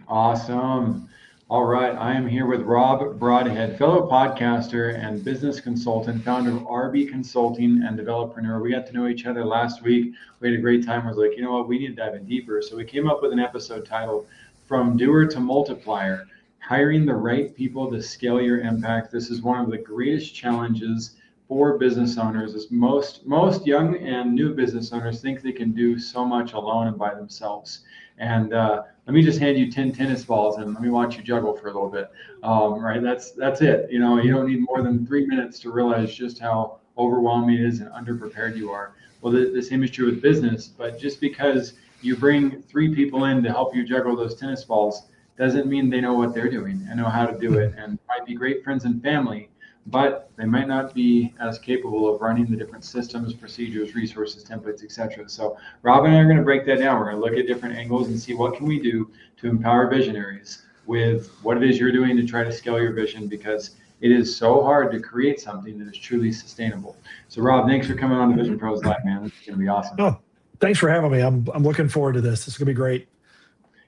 Awesome. All right. I am here with Rob Broadhead, fellow podcaster and business consultant, founder of RB Consulting and Developerpreneur. We got to know each other last week. We had a great time. I was like, you know what? We need to dive in deeper. So we came up with an episode titled From Doer to Multiplier, Hiring the Right People to Scale Your Impact. This is one of the greatest challenges for business owners. As most young and new business owners think they can do so much alone and by themselves. And let me just hand you 10 tennis balls and let me watch you juggle for a little bit. Right, that's it. You know, you don't need more than 3 minutes to realize just how overwhelming it is and underprepared you are. Well, the same is true with business, but just because you bring three people in to help you juggle those tennis balls doesn't mean they know what they're doing and know how to do it, and might be great friends and family, but they might not be as capable of running the different systems, procedures, resources, templates, etc. So Rob and I are going to break that down. We're going to look at different angles and see what can we do to empower visionaries with what it is you're doing to try to scale your vision, because it is so hard to create something that is truly sustainable. So Rob, thanks for coming on the Vision Pros Live, man. This is going to be awesome. Oh, thanks for having me. I'm looking forward to this. It's going to be great.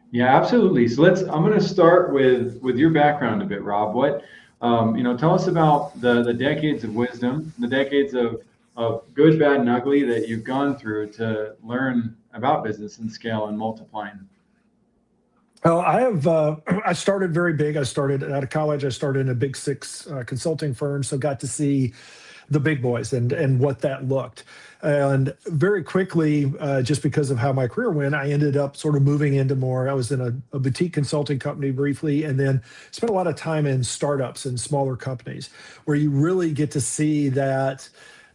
Yeah, absolutely. So I'm going to start with your background a bit, Rob. Tell us about the decades of wisdom, the decades of good, bad, and ugly that you've gone through to learn about business and scale and multiplying. Well, I started very big. I started out of college. I started in a big six consulting firm, so got to see the big boys and what that looked. And very quickly, just because of how my career went, I ended up sort of moving into more. I was in a boutique consulting company briefly, and then spent a lot of time in startups and smaller companies where you really get to see that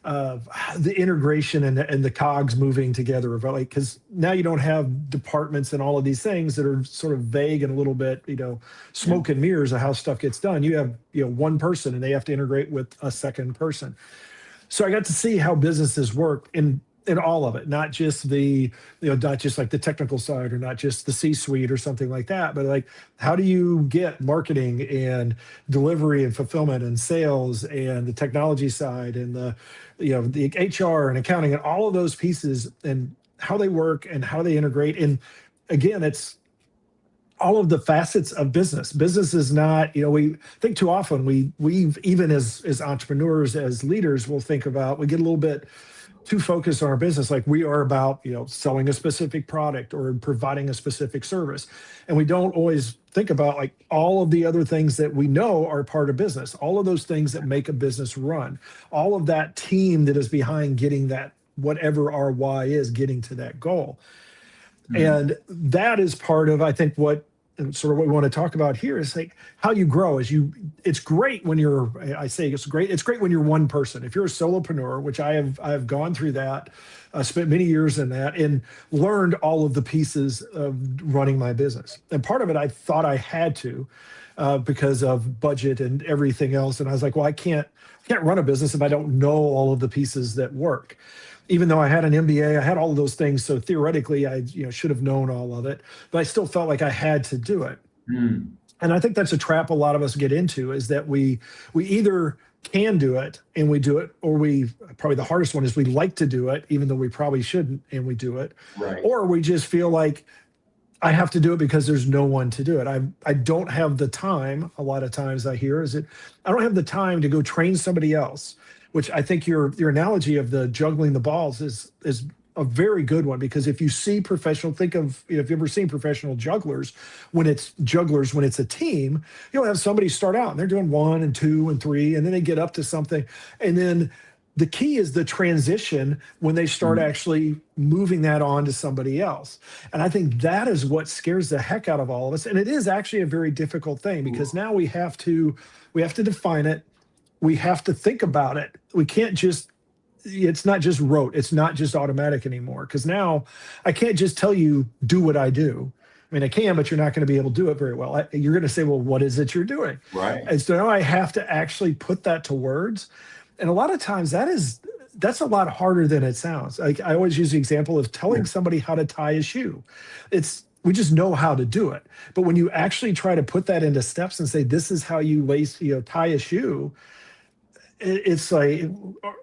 the integration and the cogs moving together, like, because now you don't have departments and all of these things that are sort of vague and a little bit, smoke and mirrors of how stuff gets done. You have, one person and they have to integrate with a second person. So I got to see how businesses work in all of it, not just not just like the technical side or not just the C-suite or something like that, but like, how do you get marketing and delivery and fulfillment and sales and the technology side and the HR and accounting and all of those pieces and how they work and how they integrate. And again, it's all of the facets of business. Business is not, we think too often we've even as entrepreneurs, as leaders, we'll think about, we get a little bit too focused on our business, like we are about, selling a specific product or providing a specific service. And we don't always think about like all of the other things that we know are part of business, all of those things that make a business run, all of that team that is behind getting that, whatever our why is, getting to that goal. And that is part of, I think, what we want to talk about here is like how you grow. It's great when it's great when you're one person. If you're a solopreneur, which I've gone through that, spent many years in that and learned all of the pieces of running my business. And part of it, I thought I had to, because of budget and everything else. And I was like, well, I can't run a business if I don't know all of the pieces that work. Even though I had an MBA, I had all of those things. So theoretically, I should have known all of it, but I still felt like I had to do it. And I think that's a trap a lot of us get into, is that we either can do it and we do it, or probably the hardest one is we like to do it, even though we probably shouldn't, and we do it. Right. Or we just feel like I have to do it because there's no one to do it. I don't have the time. A lot of times I hear I don't have the time to go train somebody else, which I think your analogy of the juggling the balls is a very good one, because if you see think of, if you've ever seen professional jugglers, when it's a team, you'll have somebody start out and they're doing 1 and 2 and 3, and then they get up to something. And then the key is the transition when they start actually moving that on to somebody else. And I think that is what scares the heck out of all of us. And it is actually a very difficult thing, because now we have to define it. We have to think about it. We can't just, it's not just rote. It's not just automatic anymore. Because now I can't just tell you, do what I do. I mean, I can, but you're not going to be able to do it very well. You're going to say, well, what is it you're doing? Right. And so now I have to actually put that to words. And a lot of times that's a lot harder than it sounds. Like, I always use the example of telling somebody how to tie a shoe. We just know how to do it. But when you actually try to put that into steps and say, this is how you tie a shoe, it's like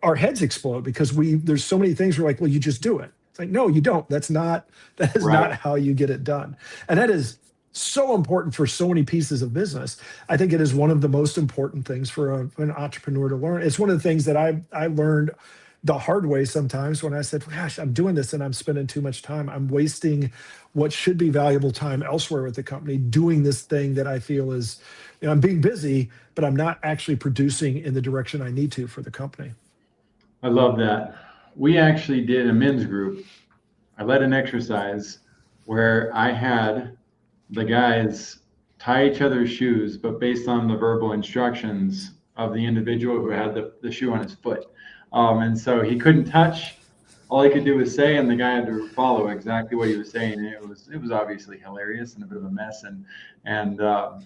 our heads explode, because there's so many things we're like, well, you just do it. It's like, no, you don't. That is not how you get it done. And that is so important for so many pieces of business. I think it is one of the most important things for an entrepreneur to learn. It's one of the things that I learned the hard way sometimes when I said, gosh, I'm doing this and I'm spending too much time. I'm wasting what should be valuable time elsewhere with the company doing this thing that I feel is, I'm being busy, but I'm not actually producing in the direction I need to for the company. I love that. We actually did a men's group. I led an exercise where I had the guys tie each other's shoes, but based on the verbal instructions of the individual who had the shoe on his foot. And so he couldn't touch. All he could do was say, and the guy had to follow exactly what he was saying. And it was obviously hilarious and a bit of a mess, and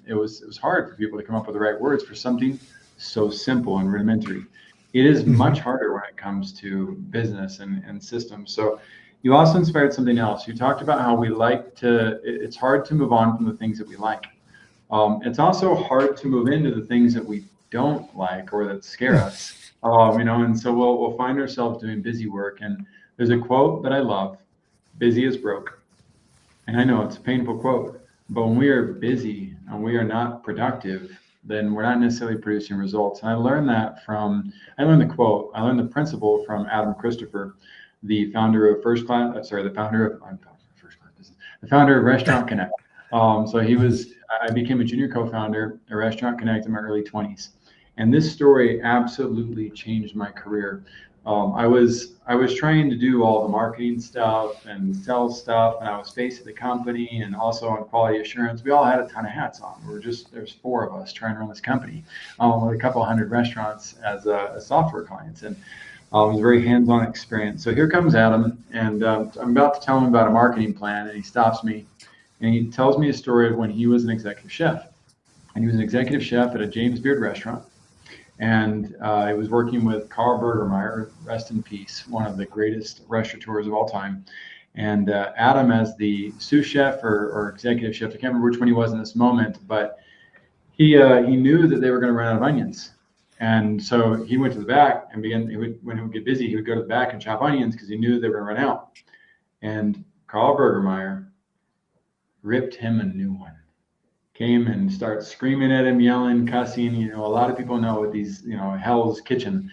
it was hard for people to come up with the right words for something so simple and rudimentary. It is much harder when it comes to business and systems. So you also inspired something else. You talked about how it's hard to move on from the things that we like. It's also hard to move into the things that we don't like or that scare us. And so we'll find ourselves doing busy work. And there's a quote that I love: busy is broke. And I know it's a painful quote, but when we are busy and we are not productive, then we're not necessarily producing results. And I learned the principle from Adam Christopher, the founder of the founder of Restaurant Connect. I became a junior co-founder at Restaurant Connect in my early 20s. And this story absolutely changed my career. I was trying to do all the marketing stuff and sell stuff, and I was facing the company and also on quality assurance. We all had a ton of hats on. There's four of us trying to run this company with a couple hundred restaurants as software clients, and it was a very hands-on experience. So here comes Adam, and I'm about to tell him about a marketing plan, and he stops me, and he tells me a story of when he was an executive chef, and he was an executive chef at a James Beard restaurant. And I was working with Carl Bergermeyer, rest in peace, one of the greatest restaurateurs of all time. And Adam, as the sous chef or executive chef, I can't remember which one he was in this moment, but he knew that they were going to run out of onions. And so he went to the back and when he would get busy, he would go to the back and chop onions because he knew they were going to run out. And Carl Bergermeyer ripped him a new one. Came and starts screaming at him, yelling, cussing. A lot of people know what these, Hell's Kitchen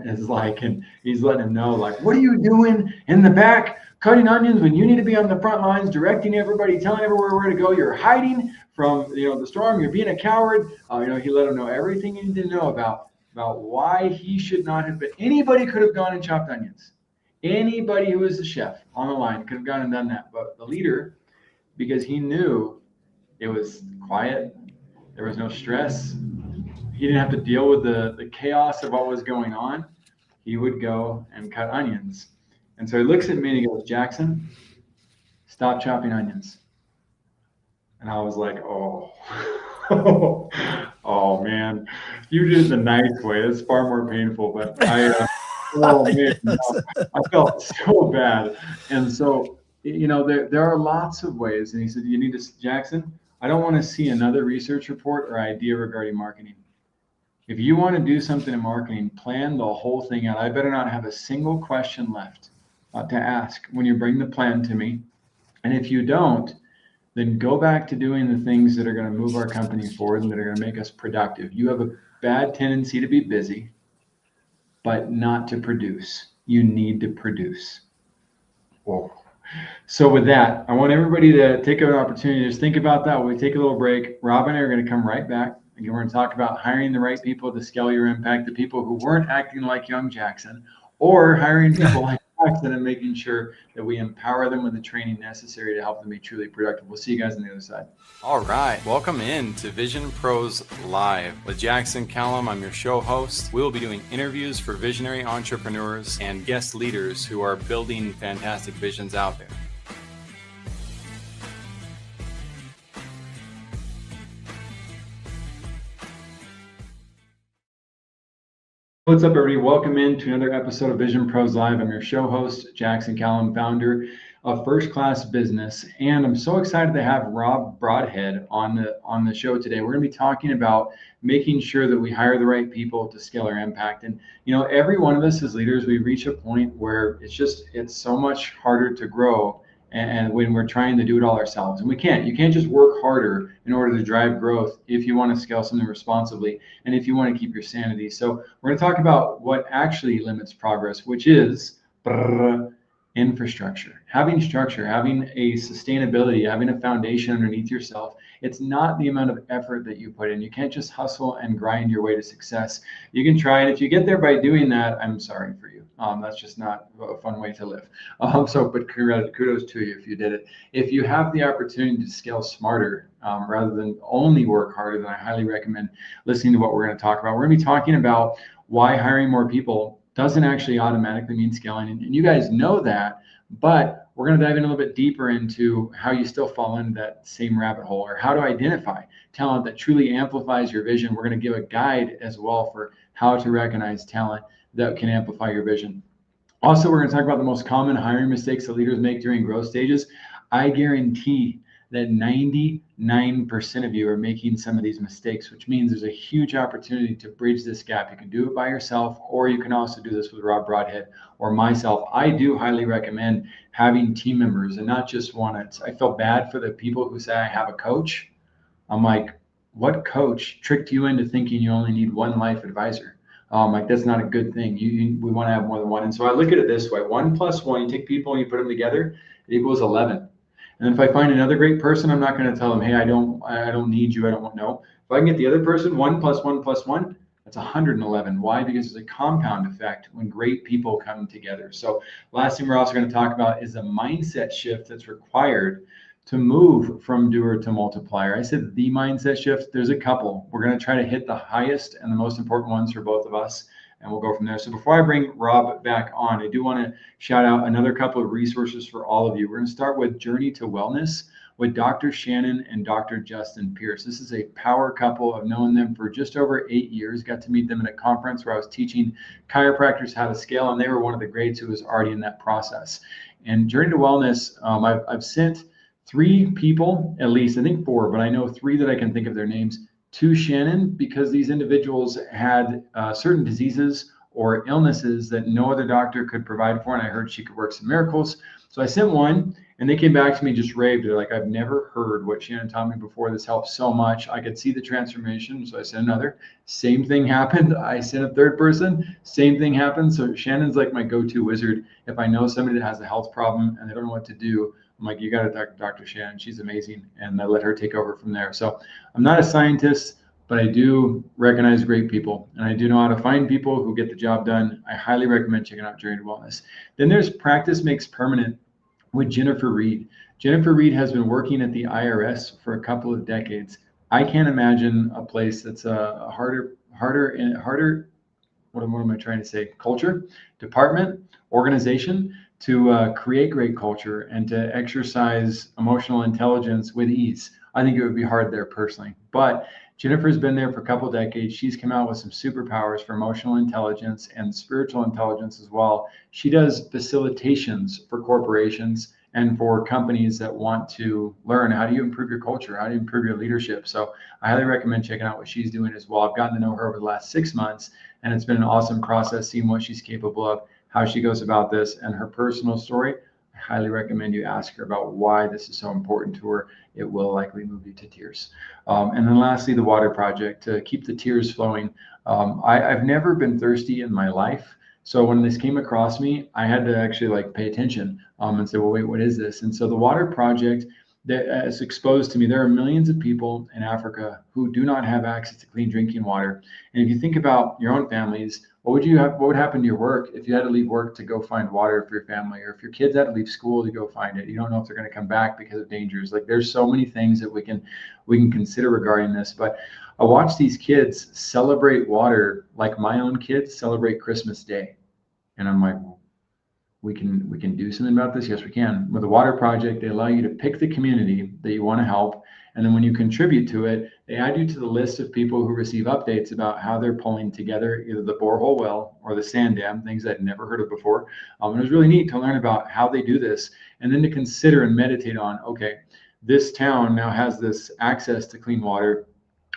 is like, and he's letting him know, like, what are you doing in the back cutting onions when you need to be on the front lines, directing everybody, telling everywhere where to go? You're hiding from, the storm. You're being a coward. He let him know everything he needed to know about why he should not have been. Anybody could have gone and chopped onions. Anybody who was the chef on the line could have gone and done that. But the leader, because he knew it was quiet, there was no stress, he didn't have to deal with the chaos of what was going on, he would go and cut onions. And so he looks at me and he goes, "Jackson, stop chopping onions." And I was like, oh, oh man, you did it the nice way. It's far more painful, but oh man, Yes. no, I felt so bad. And so, there are lots of ways. And he said, you need to, Jackson, I don't want to see another research report or idea regarding marketing. If you want to do something in marketing, plan the whole thing out. I better not have a single question left to ask when you bring the plan to me. And if you don't, then go back to doing the things that are going to move our company forward and that are going to make us productive. You have a bad tendency to be busy, but not to produce. You need to produce. Whoa. So with that, I want everybody to take an opportunity to just think about that. When we take a little break, Rob and I are going to come right back. Again, we're going to talk about hiring the right people to scale your impact, the people who weren't acting like young Jackson, or hiring people like Jackson and making sure that we empower them with the training necessary to help them be truly productive. We'll see you guys on the other side. All right, welcome in to Vision Pros Live with Jackson Callum. I'm your show host. We'll be doing interviews for visionary entrepreneurs and guest leaders who are building fantastic visions out there. What's up, everybody? Welcome in to another episode of Vision Pros Live. I'm your show host, Jackson Callum, founder of First Class Business, and I'm so excited to have Rob Broadhead on the show today. We're going to be talking about making sure that we hire the right people to scale our impact. And every one of us as leaders, we reach a point where it's so much harder to grow and when we're trying to do it all ourselves. And you can't just work harder in order to drive growth if you want to scale something responsibly and if you want to keep your sanity. So we're going to talk about what actually limits progress, which is infrastructure, having structure, having a sustainability, having a foundation underneath yourself. It's not the amount of effort that you put in. You can't just hustle and grind your way to success. You can try it. If you get there by doing that, I'm sorry for you. That's just not a fun way to live. But kudos to you if you did it. If you have the opportunity to scale smarter rather than only work harder, then I highly recommend listening to what we're going to talk about. We're going to be talking about why hiring more people doesn't actually automatically mean scaling. And you guys know that, but we're going to dive in a little bit deeper into how you still fall into that same rabbit hole, or how to identify talent that truly amplifies your vision. We're going to give a guide as well for how to recognize talent that can amplify your vision. Also, we're going to talk about the most common hiring mistakes that leaders make during growth stages. I guarantee that 99% of you are making some of these mistakes, which means there's a huge opportunity to bridge this gap. You can do it by yourself, or you can also do this with Rob Broadhead or myself. I do highly recommend having team members and not just one. I feel bad for the people who say I have a coach. I'm like, what coach tricked you into thinking you only need one life advisor? Like, that's not a good thing. We want to have more than one. And so I look at it this way: 1 + 1, you take people and you put them together, it equals 11. And if I find another great person, I'm not going to tell them, hey, I don't need you. I don't want, no. If I can get the other person, 1 + 1 + 1, that's 111. Why? Because there's a compound effect when great people come together. So last thing we're also going to talk about is a mindset shift that's required to move from doer to multiplier. I said the mindset shift. There's a couple. We're going to try to hit the highest and the most important ones for both of us, and we'll go from there. So before I bring Rob back on, I do want to shout out another couple of resources for all of you. We're going to start with Journey to Wellness with Dr. Shannon and Dr. Justin Pierce. This is a power couple. I've known them for just over 8 years. Got to meet them at a conference where I was teaching chiropractors how to scale, and they were one of the greats who was already in that process. And Journey to Wellness, I've sent 3 people, at least, I think 4, but I know 3 that I can think of their names, to Shannon, because these individuals had certain diseases or illnesses that no other doctor could provide for, and I heard she could work some miracles. So I sent one, and they came back to me just raved. They're like, I've never heard what Shannon taught me before. This helped so much. I could see the transformation. So I sent another. Same thing happened. I sent a 3rd person. Same thing happened. So Shannon's like my go-to wizard. If I know somebody that has a health problem and they don't know what to do, I'm like, you got to talk to Dr. Shannon. She's amazing. And I let her take over from there. So I'm not a scientist, but I do recognize great people. And I do know how to find people who get the job done. I highly recommend checking out Journey to Wellness. Then there's Practice Makes Permanent with Jennifer Reed. Jennifer Reed has been working at the IRS for a couple of decades. I can't imagine a place that's a harder, what am I trying to say? Culture, department, organization to create great culture and to exercise emotional intelligence with ease. I think it would be hard there personally, but Jennifer's been there for a couple of decades. She's come out with some superpowers for emotional intelligence and spiritual intelligence as well. She does facilitations for corporations and for companies that want to learn how do you improve your culture, how do you improve your leadership. So I highly recommend checking out what she's doing as well. I've gotten to know her over the last 6 months, and it's been an awesome process seeing what she's capable of, how she goes about this, and her personal story. I highly recommend you ask her about why this is so important to her. It will likely move you to tears. And then lastly, the water project to keep the tears flowing. I've never been thirsty in my life. So when this came across me, I had to actually pay attention and say, well, wait, what is this? And so the water project that is exposed to me, there are millions of people in Africa who do not have access to clean drinking water. And if you think about your own families, what would happen to your work if you had to leave work to go find water for your family, or if your kids had to leave school to go find it? You don't know if they're going to come back because of dangers. There's so many things that we can consider regarding this. But I watch these kids celebrate water like my own kids celebrate Christmas Day, and I'm like, we can do something about this. Yes, we can. With the water project, they allow you to pick the community that you want to help. And then when you contribute to it, they add you to the list of people who receive updates about how they're pulling together either the borehole well or the sand dam, things I'd never heard of before. And it was really neat to learn about how they do this, and then to consider and meditate on, okay, this town now has this access to clean water,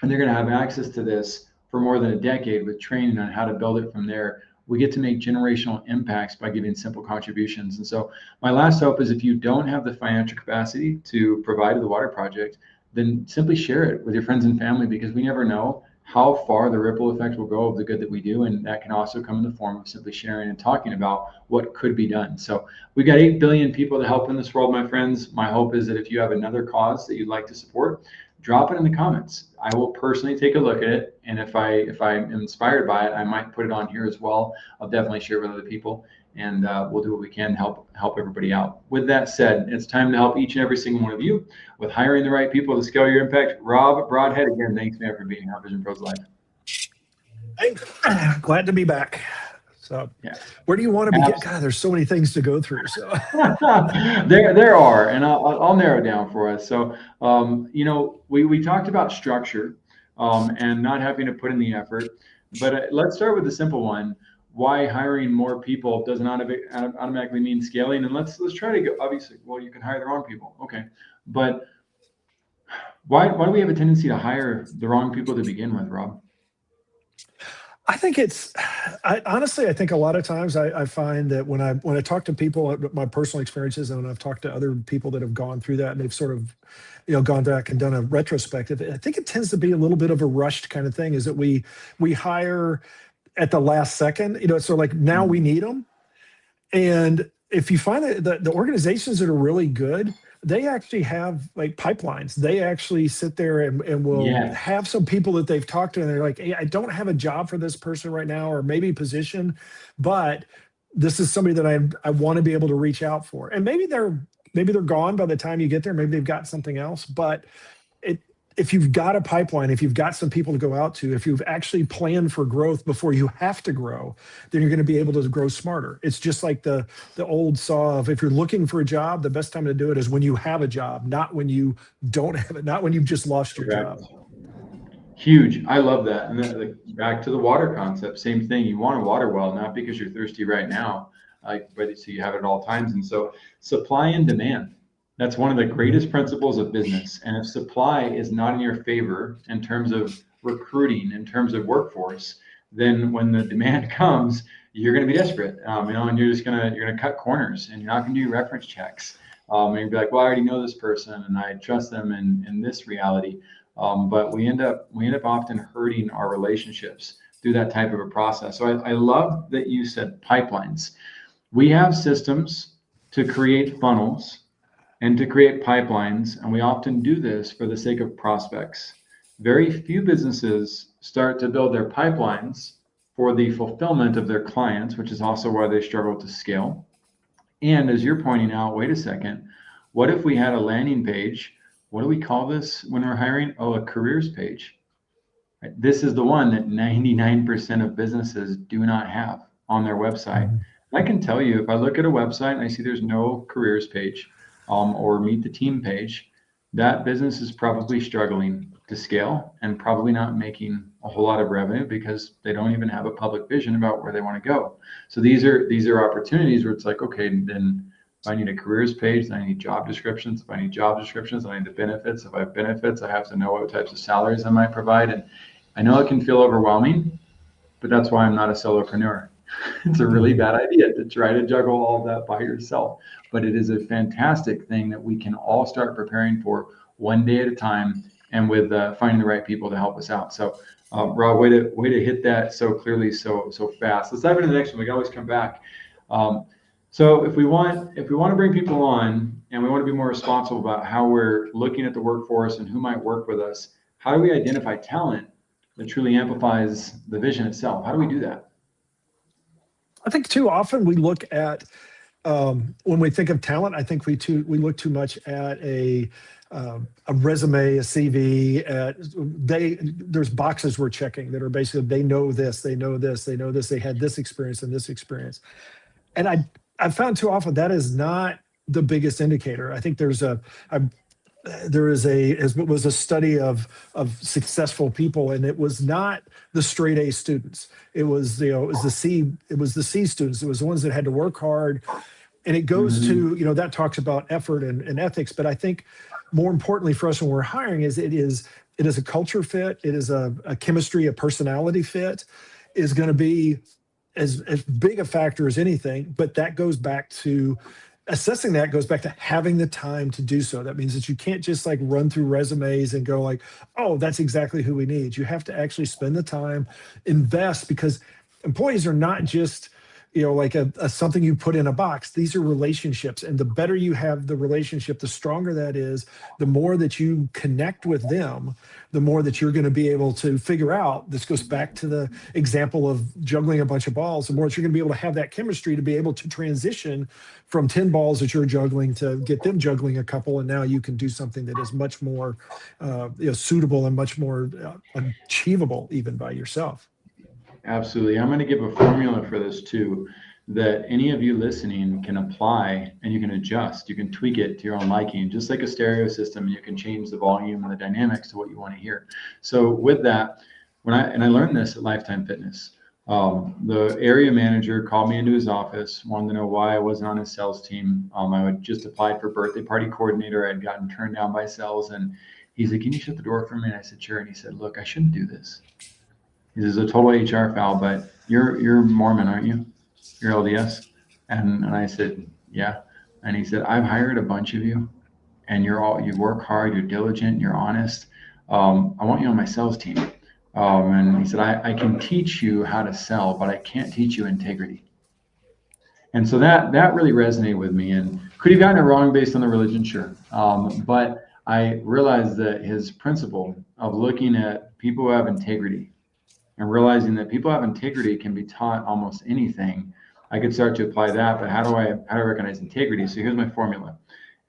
and they're going to have access to this for more than a decade with training on how to build it from there. we get to make generational impacts by giving simple contributions. And so my last hope is if you don't have the financial capacity to provide to the water project, then simply share it with your friends and family, because we never know how far the ripple effect will go of the good that we do. And that can also come in the form of simply sharing and talking about what could be done. So we've got 8 billion people to help in this world, my friends. My hope is that if you have another cause that you'd like to support, drop it in the comments. I will personally take a look at it. And if I'm inspired by it, I might put it on here as well. I'll definitely share with other people, and we'll do what we can to help everybody out. With that said, it's time to help each and every single one of you with hiring the right people to scale your impact. Rob Broadhead, again, thanks man for being on Vision Pros Live. Thanks. Glad to be back. So yeah. Where do you want to begin? God, there's so many things to go through. So there are, and I'll narrow it down for us. So we talked about structure and not having to put in the effort, but let's start with the simple one. Why hiring more people doesn't automatically mean scaling? And let's try to go. Obviously, well, you can hire the wrong people, okay, but why do we have a tendency to hire the wrong people to begin with, Rob? I think honestly, I think a lot of times I find that when I talk to people, my personal experiences, and when I've talked to other people that have gone through that and they've sort of, gone back and done a retrospective, I think it tends to be a little bit of a rushed kind of thing, is that we hire at the last second, it's sort of like, now we need them. And if you find that the organizations that are really good, they actually have like pipelines. They actually sit there and will have some people that they've talked to, and they're like, hey, I don't have a job for this person right now, or maybe position, but this is somebody that I want to be able to reach out for. And maybe they're gone by the time you get there. Maybe they've got something else, but if you've got a pipeline, if you've got some people to go out to, if you've actually planned for growth before you have to grow, then you're going to be able to grow smarter. It's just like the old saw of, if you're looking for a job, the best time to do it is when you have a job, not when you don't have it, not when you've just lost your job. Huge. I love that. And then back to the water concept, same thing. You want a water well, not because you're thirsty right now, but so you have it at all times. And so supply and demand. That's one of the greatest principles of business. And if supply is not in your favor in terms of recruiting, in terms of workforce, then when the demand comes, you're going to be desperate, and you're going to cut corners, and you're not going to do reference checks. And you'll be like, well, I already know this person and I trust them in this reality. But we end up often hurting our relationships through that type of a process. So I love that you said pipelines. We have systems to create funnels and to create pipelines, and we often do this for the sake of prospects. Very few businesses start to build their pipelines for the fulfillment of their clients, which is also why they struggle to scale. And as you're pointing out, wait a second, what if we had a landing page? What do we call this when we're hiring? Oh, a careers page. Right? This is the one that 99% of businesses do not have on their website. I can tell you, if I look at a website and I see there's no careers page, or meet the team page, that business is probably struggling to scale and probably not making a whole lot of revenue, because they don't even have a public vision about where they want to go. So these are opportunities where it's like, okay, then if I need a careers page, then I need job descriptions. If I need job descriptions, I need the benefits. If I have benefits, I have to know what types of salaries I might provide. And I know it can feel overwhelming, but that's why I'm not a solopreneur. It's a really bad idea to try to juggle all of that by yourself. But it is a fantastic thing that we can all start preparing for one day at a time, and with finding the right people to help us out. So, Rob, way to hit that so clearly, so fast. Let's dive into the next one. We can always come back. So if we want to bring people on, and we want to be more responsible about how we're looking at the workforce and who might work with us, how do we identify talent that truly amplifies the vision itself? How do we do that? I think too often we look at, when we think of talent, I think we look too much at a resume, a CV. There's boxes we're checking that are basically, they know this, they know this, they know this, they had this experience and this experience. And I've found too often that is not the biggest indicator. I think there was a study of successful people, and it was not the straight A students. It was the C students. It was the ones that had to work hard. And it goes to, that talks about effort and ethics. But I think more importantly for us when we're hiring is it is a culture fit. It is a chemistry, a personality fit is going to be as big a factor as anything, but that goes back to assessing, that goes back to having the time to do so. That means that you can't just like run through resumes and go like, oh, that's exactly who we need. You have to actually spend the time, invest, because employees are not just, like a something you put in a box. These are relationships, and the better you have the relationship, the stronger that is. The more that you connect with them, the more that you're going to be able to figure out. This goes back to the example of juggling a bunch of balls. The more that you're going to be able to have that chemistry to be able to transition from 10 balls that you're juggling to get them juggling a couple, and now you can do something that is much more suitable and much more achievable even by yourself. Absolutely. I'm going to give a formula for this too, that any of you listening can apply, and you can adjust. You can tweak it to your own liking, just like a stereo system. You can change the volume and the dynamics to what you want to hear. So with that, I learned this at Lifetime Fitness. The area manager called me into his office, wanted to know why I wasn't on his sales team. I had just applied for birthday party coordinator. I'd gotten turned down by sales, and he's like, "Can you shut the door for me?" And I said, "Sure." And he said, "Look, I shouldn't do this. This is a total HR foul, but you're Mormon, aren't you? You're LDS?" And I said, "Yeah." And he said, "I've hired a bunch of you, and you work hard, you're diligent, you're honest. I want you on my sales team." And he said, I can teach you how to sell, but I can't teach you integrity. And so that really resonated with me, and could have gotten it wrong based on the religion, sure. But I realized that his principle of looking at people who have integrity and realizing that people have integrity can be taught almost anything. I could start to apply that, but how do I recognize integrity? So here's my formula.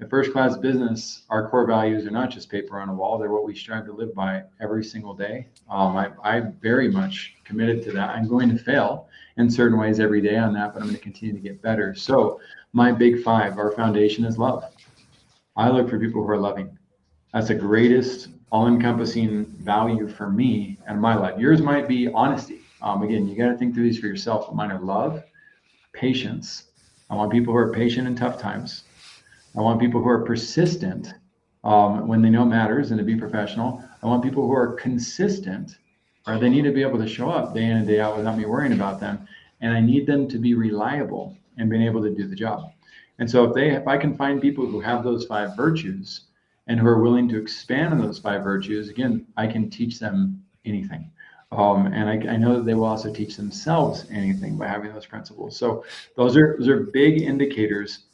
In first class business, our core values are not just paper on a wall. They're what we strive to live by every single day. I'm very much committed to that. I'm going to fail in certain ways every day on that, but I'm going to continue to get better. So my big five, our foundation is love. I look for people who are loving. That's the greatest all-encompassing value for me and my life. Yours might be honesty. Again, you got to think through these for yourself. But mine are love, patience. I want people who are patient in tough times. I want people who are persistent when they know matters and to be professional. I want people who are consistent, or they need to be able to show up day in and day out without me worrying about them. And I need them to be reliable and being able to do the job. And so if I can find people who have those five virtues and who are willing to expand on those five virtues, again, I can teach them anything. And I know that they will also teach themselves anything by having those principles. So those are big indicators.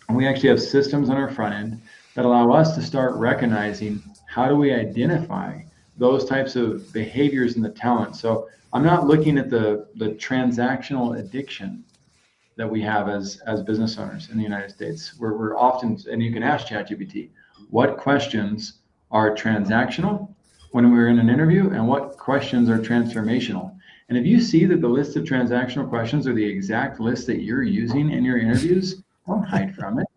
And we actually have systems on our front end that allow us to start recognizing how do we identify those types of behaviors in the talent. So I'm not looking at the transactional addiction that we have as business owners in the United States, where we're often, and you can ask ChatGPT, what questions are transactional when we're in an interview and what questions are transformational. And if you see that the list of transactional questions are the exact list that you're using in your interviews, don't hide from it.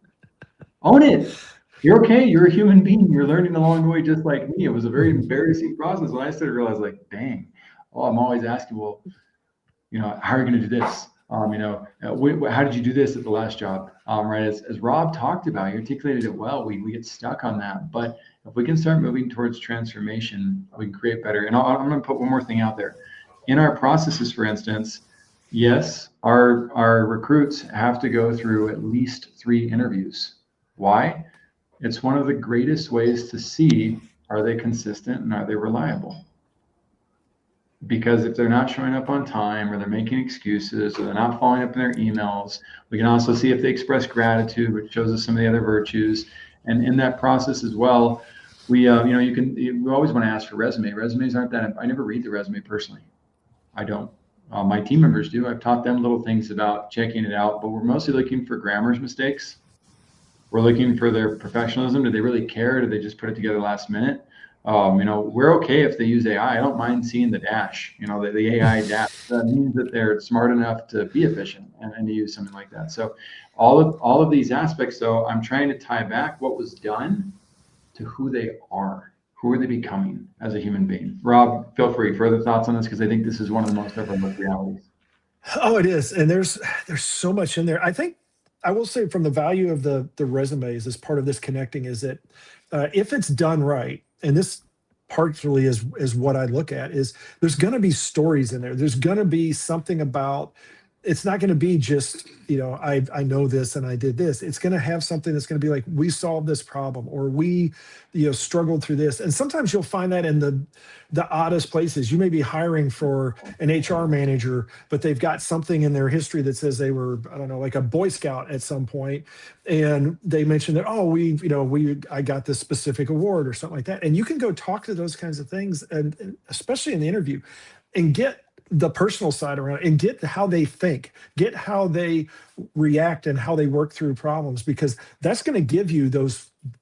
Own it. You're okay. You're a human being. You're learning along the way just like me. It was a very embarrassing process when I started to realize, like, dang, I'm always asking, well, how are you going to do this? How did you do this at the last job? Right. As Rob talked about, he articulated it well. We get stuck on that. But if we can start moving towards transformation, we can create better. And I'm going to put one more thing out there. In our processes, for instance, yes, our recruits have to go through at least 3 interviews. Why? It's one of the greatest ways to see, are they consistent and are they reliable? Because if they're not showing up on time, or they're making excuses, or they're not following up in their emails, we can also see if they express gratitude, which shows us some of the other virtues. And in that process as well, we always want to ask for resume. Resumes aren't that, I never read the resume personally. I don't. My team members do. I've taught them little things about checking it out, but we're mostly looking for grammar's mistakes. We're looking for their professionalism. Do they really care? Do they just put it together last minute? We're okay if they use AI. I don't mind seeing the dash, the AI dash. That means that they're smart enough to be efficient and to use something like that. So all of these aspects, though, I'm trying to tie back what was done to who they are. Who are they becoming as a human being? Rob, feel free. Further thoughts on this, because I think this is one of the most overlooked realities. Oh, it is. And there's so much in there. I think I will say, from the value of the resumes as part of this connecting, is that if it's done right, and this partially is what I look at is there's going to be stories in there. There's going to be something about, it's not going to be just, I know this and I did this. It's going to have something that's going to be like, we solved this problem, or we, struggled through this. And sometimes you'll find that in the oddest places. You may be hiring for an HR manager, but they've got something in their history that says they were, I don't know, like a Boy Scout at some point, and they mentioned that, I got this specific award or something like that. And you can go talk to those kinds of things, and especially in the interview, and get the personal side around it, and get how they think, get how they react and how they work through problems, because that's going to give you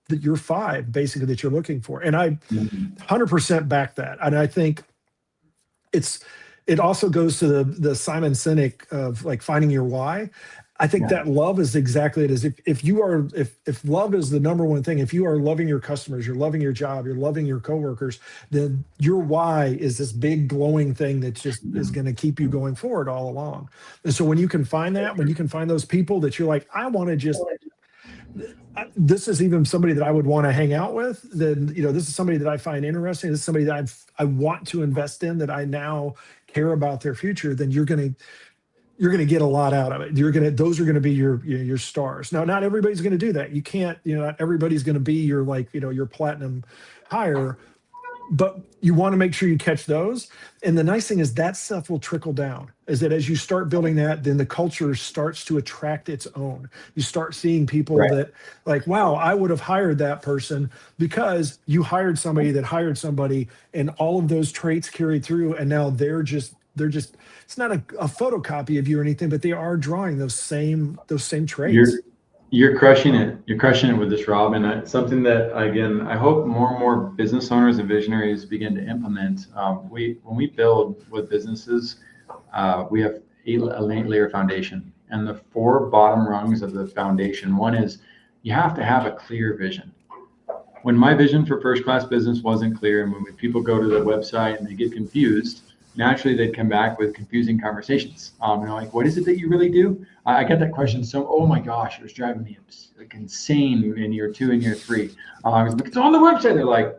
your 5 basically that you're looking for. And I 100% back that. And I think it also goes to the Simon Sinek of like finding your why. I think that love is exactly it. Is if love is the number one thing, if you are loving your customers, you're loving your job, you're loving your coworkers, then your why is this big glowing thing that just is going to keep you going forward all along. And so when you can find that, when you can find those people that you're like, I want to just, this is even somebody that I would want to hang out with, then, this is somebody that I find interesting. This is somebody that I want to invest in, that I now care about their future, then you're going to get a lot out of it. Those are going to be your stars. Now, not everybody's going to do that. You can't, not everybody's going to be your platinum hire, but you want to make sure you catch those. And the nice thing is that stuff will trickle down, is that as you start building that, then the culture starts to attract its own. You start seeing people that like, wow, I would have hired that person because you hired somebody that hired somebody, and all of those traits carried through. And now they're just, it's not a photocopy of you or anything, but they are drawing those same traits. You're crushing it. You're crushing it with this, Rob. And something that, again, I hope more and more business owners and visionaries begin to implement. When we build with businesses, we have an 8-layer foundation. And the 4 bottom rungs of the foundation, one is you have to have a clear vision. When my vision for First Class Business wasn't clear, and when people go to the website and they get confused, naturally they'd come back with confusing conversations. Like, what is it that you really do? I get that question. So, oh my gosh, it was driving me like insane in year 2 and year 3. I was like, it's on the website. They're like,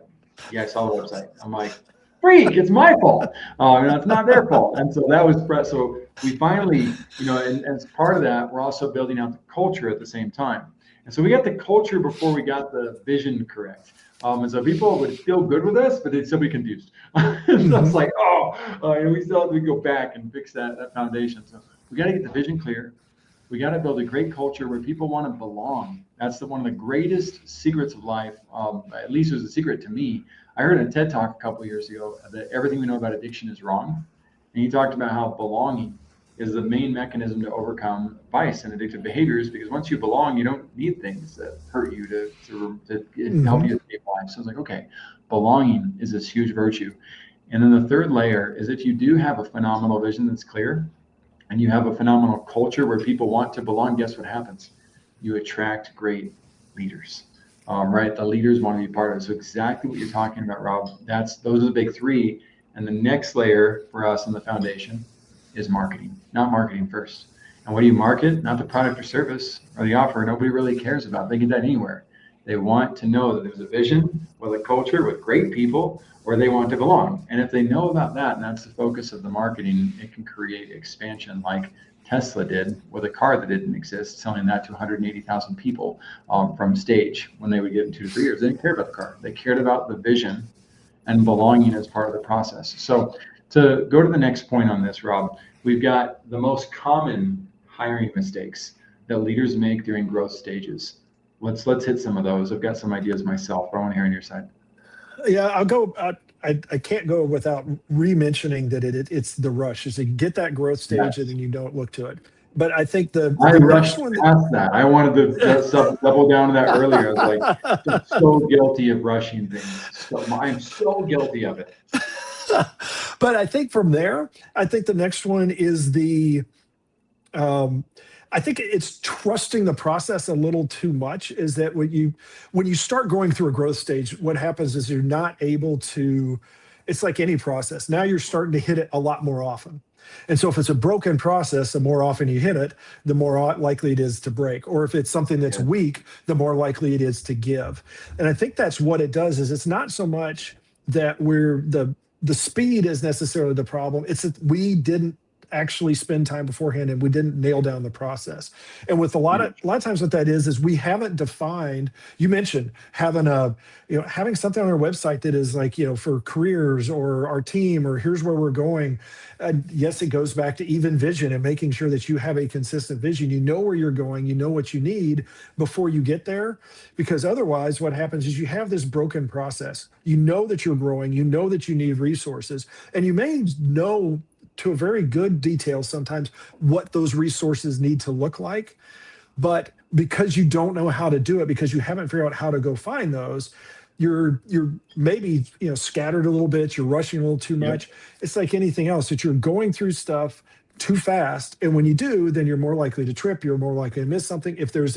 yeah, I saw the website. I'm like, freak, it's my fault. It's not their fault. And so that was, so we finally, and as part of that, we're also building out the culture at the same time. And so we got the culture before we got the vision correct. And so people would feel good with us, but they'd still be confused. So it's like, and we still have to go back and fix that foundation. So we got to get the vision clear. We got to build a great culture where people want to belong. That's one of the greatest secrets of life. At least it was a secret to me. I heard in a TED Talk a couple of years ago that everything we know about addiction is wrong. And he talked about how belonging is the main mechanism to overcome vice and addictive behaviors, because once you belong, you don't need things that hurt you to help you to save life. So it's like, okay, belonging is this huge virtue. And then the 3rd layer is, if you do have a phenomenal vision that's clear, and you have a phenomenal culture where people want to belong, guess what happens? You attract great leaders, right? The leaders want to be part of it. So exactly what you're talking about, Rob, those are the big 3. And the next layer for us in the foundation is marketing, not marketing first. And what do you market? Not the product or service or the offer. Nobody really cares about. They get that anywhere. They want to know that there's a vision with a culture with great people where they want to belong. And if they know about that, and that's the focus of the marketing, it can create expansion like Tesla did with a car that didn't exist, selling that to 180,000 people from stage when they would get in 2 to 3 years. They didn't care about the car. They cared about the vision and belonging as part of the process. So to go to the next point on this, Rob, we've got the most common hiring mistakes that leaders make during growth stages. Let's hit some of those. I've got some ideas myself, but I want to hear on your side. Yeah, I'll go. I can't go without re-mentioning that it's the rush. Is to get that growth stage, and then you don't look to it. But I think I rushed past that. I wanted to double down to that earlier. I was like, so guilty of rushing things. I'm so guilty of it. But I think from there, I think the next one is I think it's trusting the process a little too much. Is that when you start going through a growth stage, what happens is you're not able to, it's like any process. Now you're starting to hit it a lot more often. And so if it's a broken process, the more often you hit it, the more likely it is to break. Or if it's something that's weak, the more likely it is to give. And I think that's what it does, is it's not so much that we're the speed is necessarily the problem. It's that we didn't actually spend time beforehand and we didn't nail down the process. And with a lot of times what that is we haven't defined. You mentioned having having something on our website that is like, for careers or our team, or here's where we're going. Yes, it goes back to even vision and making sure that you have a consistent vision. You know where you're going, you know what you need before you get there, because otherwise what happens is you have this broken process. You know that you're growing, you know that you need resources, and you may know to a very good detail sometimes what those resources need to look like. But because you don't know how to do it, because you haven't figured out how to go find those, you're maybe scattered a little bit, you're rushing a little too much. It's like anything else, that you're going through stuff too fast, and when you do, then you're more likely to trip, you're more likely to miss something. If there's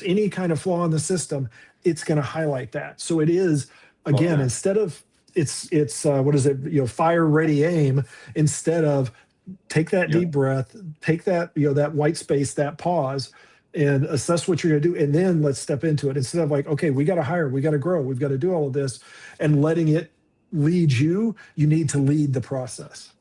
any kind of flaw in the system, it's going to highlight that. So it is, again, instead of it's what is it, fire ready aim, instead of take that deep breath, take that that white space, that pause, and assess what you're going to do, and then let's step into it, instead of like, okay, we got to hire, we got to grow, we've got to do all of this, and letting it lead you. You need to lead the process.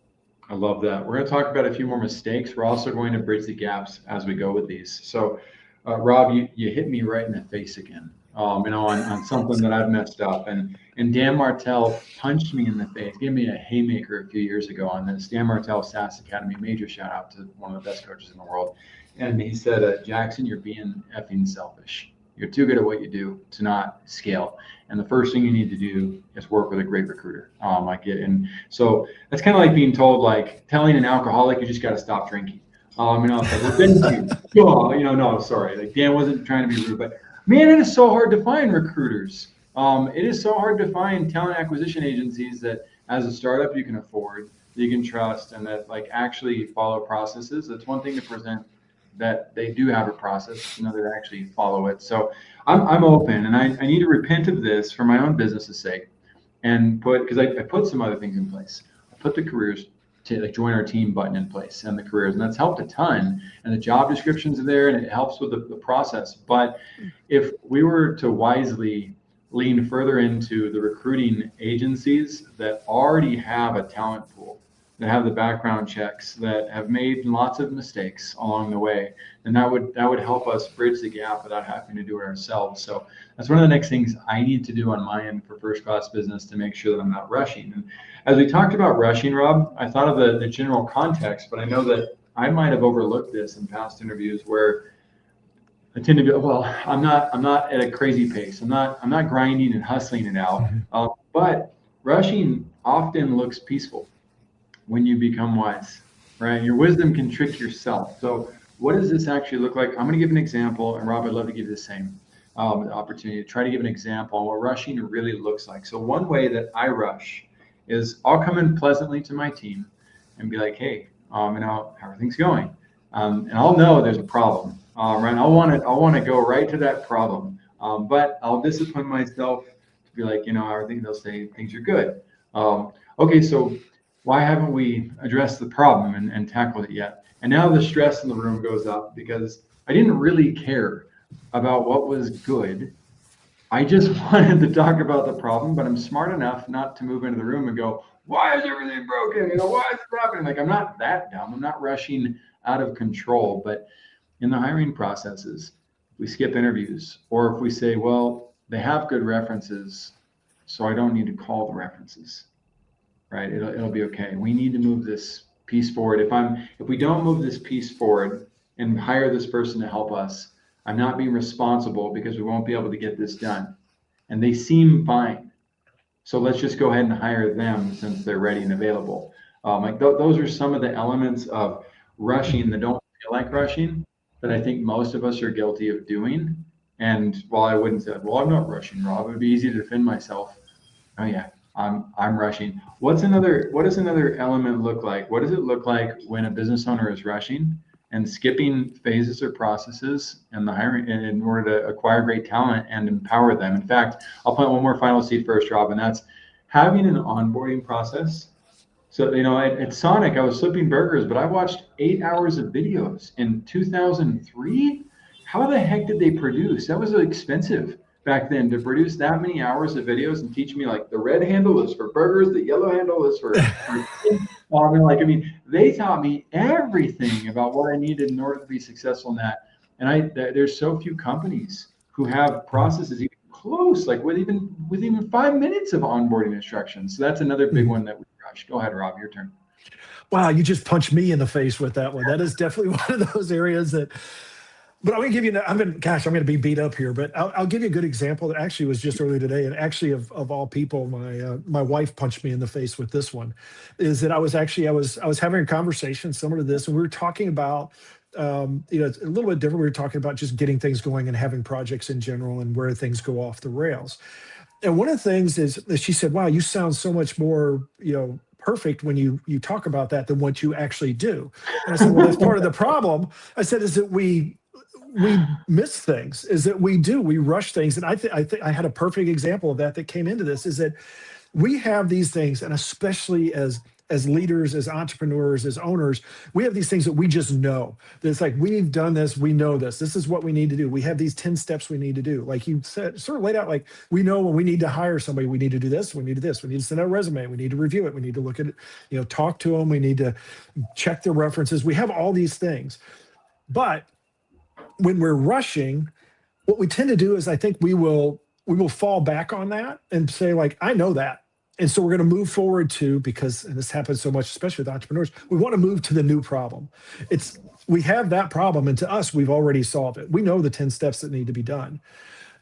I love that. We're going to talk about a few more mistakes. We're also going to bridge the gaps as we go with these. So Rob, you hit me right in the face again, on something that I've messed up. And Dan Martell punched me in the face, gave me a haymaker a few years ago on this. Dan Martell, SAS Academy, major shout out to one of the best coaches in the world. And he said, Jackson, you're being effing selfish. You're too good at what you do to not scale. And the first thing you need to do is work with a great recruiter. And so that's kind of like being told, like telling an alcoholic, you just got to stop drinking. No, sorry. Like Dan wasn't trying to be rude, but man, it is so hard to find recruiters. It is so hard to find talent acquisition agencies that as a startup you can afford, that you can trust, and that like actually follow processes. It's one thing to present that they do have a process, another actually follow it. So I'm open, and I need to repent of this for my own business's sake, and because I put some other things in place. I put the careers to like join our team button in place, and the careers, and that's helped a ton. And the job descriptions are there, and it helps with the process. But if we were to wisely lean further into the recruiting agencies that already have a talent pool, that have the background checks, that have made lots of mistakes along the way, and that would help us bridge the gap without having to do it ourselves. So that's one of the next things I need to do on my end for first class business, to make sure that I'm not rushing. And as we talked about rushing, Rob, I thought of the general context, but I know that I might have overlooked this in past interviews where I tend to be, well, I'm not at a crazy pace. I'm not grinding and hustling it out. But rushing often looks peaceful when you become wise, right? Your wisdom can trick yourself. So what does this actually look like? I'm going to give an example, and Rob, I'd love to give you the same opportunity to try to give an example on what rushing really looks like. So one way that I rush is I'll come in pleasantly to my team and be like, hey, how are things going? And I'll know there's a problem, right? I want to go right to that problem, but I'll discipline myself to be like, how are things? They'll say things are good. Okay, so why haven't we addressed the problem and tackled it yet? And now the stress in the room goes up because I didn't really care about what was good. I just wanted to talk about the problem, but I'm smart enough not to move into the room and go, why is everything broken? Why is it happening? Like, I'm not that dumb. I'm not rushing out of control. But in the hiring processes, we skip interviews, or if we say, well, they have good references, so I don't need to call the references. Right, it'll be okay. We need to move this piece forward. If we don't move this piece forward and hire this person to help us, I'm not being responsible because we won't be able to get this done. And they seem fine, so let's just go ahead and hire them since they're ready and available. Those are some of the elements of rushing that don't feel like rushing, that I think most of us are guilty of doing. And while I wouldn't say, well, I'm not rushing, Rob, it would be easy to defend myself. Oh yeah. I'm rushing. What does another element look like? What does it look like when a business owner is rushing and skipping phases or processes and the hiring in order to acquire great talent and empower them? In fact, I'll plant one more final seed first, Rob, and that's having an onboarding process. So, at Sonic, I was flipping burgers, but I watched 8 hours of videos in 2003. How the heck did they produce? That was expensive. back then to produce that many hours of videos and teach me like the red handle is for burgers, the yellow handle is for I mean, they taught me everything about what I needed in order to be successful in that. And there's so few companies who have processes even close, like with even 5 minutes of onboarding instructions. So that's another big one that we rush. Go ahead, Rob, your turn. Wow, you just punched me in the face with that one. That is definitely one of those areas that. But I'm going to give you. I'm going to be beat up here, but I'll give you a good example that actually was just earlier today, and actually of all people, my wife punched me in the face with this one. Is that I was having a conversation similar to this, and we were talking about. It's a little bit different. We were talking about just getting things going and having projects in general and where things go off the rails. And one of the things is that she said, "Wow, you sound so much more, perfect when you talk about that than what you actually do." And I said, "Well, that's part of the problem." I said, "Is that we miss things, is that we rush things." And I think I had a perfect example of that came into this, is that we have these things, and especially as leaders, as entrepreneurs, as owners, we have these things that we just know. It's like, we've done this, we know this is what we need to do. We have these 10 steps we need to do. Like you said, sort of laid out, like, we know when we need to hire somebody, we need to do this, we need to do this, we need to send out a resume, we need to review it, we need to look at it, talk to them, we need to check the references. We have all these things. But when we're rushing, what we tend to do is, I think we will fall back on that and say, like, I know that. And so we're going to move forward to, because, and this happens so much, especially with entrepreneurs, we want to move to the new problem. We have that problem, and to us, we've already solved it. We know the 10 steps that need to be done.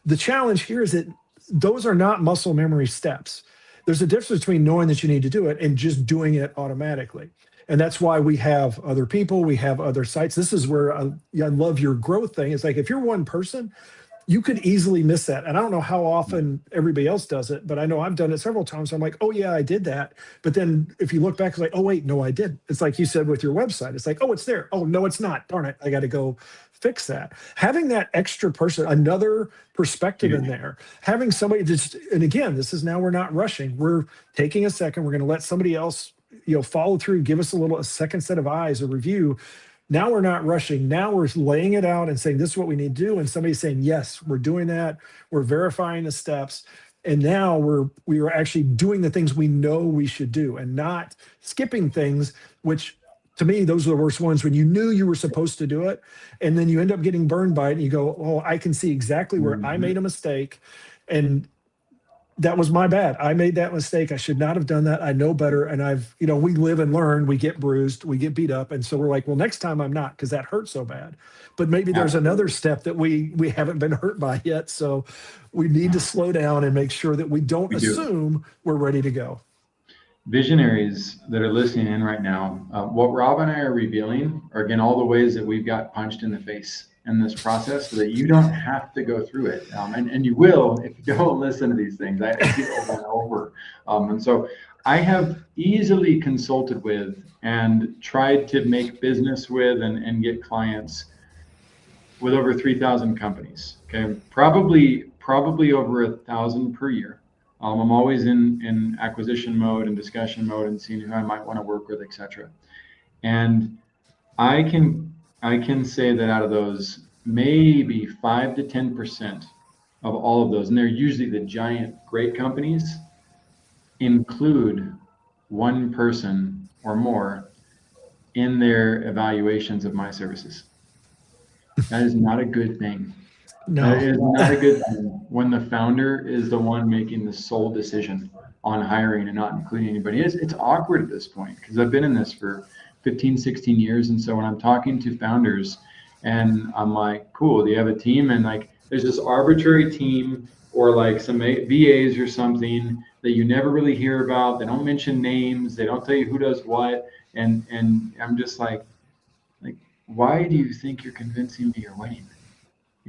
The challenge here is that those are not muscle memory steps. There's a difference between knowing that you need to do it and just doing it automatically. And that's why we have other people, we have other sites. This is where I love your growth thing. It's like, if you're one person, you could easily miss that. And I don't know how often everybody else does it, but I know I've done it several times. I'm like, oh yeah, I did that. But then if you look back, it's like, oh wait, no, I didn't. It's like you said with your website. It's like, oh, it's there. Oh no, it's not. Darn it. I got to go fix that. Having that extra person, another perspective in there, having somebody just, and again, this is now, we're not rushing. We're taking a second. We're going to let somebody else, follow through, give us a second set of eyes, a review. Now we're not rushing. Now we're laying it out and saying, this is what we need to do. And somebody's saying, yes, we're doing that. We're verifying the steps. And now we are actually doing the things we know we should do, and not skipping things, which to me, those are the worst ones, when you knew you were supposed to do it. And then you end up getting burned by it. And you go, oh, I can see exactly where I made a mistake. And that was my bad. I made that mistake. I should not have done that. I know better. And we live and learn, we get bruised, we get beat up. And so we're like, well, next time I'm not, because that hurt so bad. But maybe there's another step that we haven't been hurt by yet. So we need to slow down and make sure that we don't assume we're ready to go. Visionaries that are listening in right now, what Rob and I are revealing are, again, all the ways that we've got punched in the face in this process, so that you don't have to go through it. And you will if you don't listen to these things. I get over and over. And so I have easily consulted with and tried to make business with and get clients with over 3,000 companies. Okay, probably over 1,000 per year. I'm always in acquisition mode and discussion mode and seeing who I might want to work with, etc. And I can say that out of those, maybe 5 to 10% of all of those, and they're usually the giant, great companies, include one person or more in their evaluations of my services. That is not a good thing. No. That is not a good thing when the founder is the one making the sole decision on hiring and not including anybody. It's awkward at this point, because I've been in this for 15, 16 years. And so when I'm talking to founders and I'm like, cool, do you have a team? And like, there's this arbitrary team or like some VAs or something that you never really hear about. They don't mention names. They don't tell you who does what. And I'm just like, why do you think you're convincing me you're winning?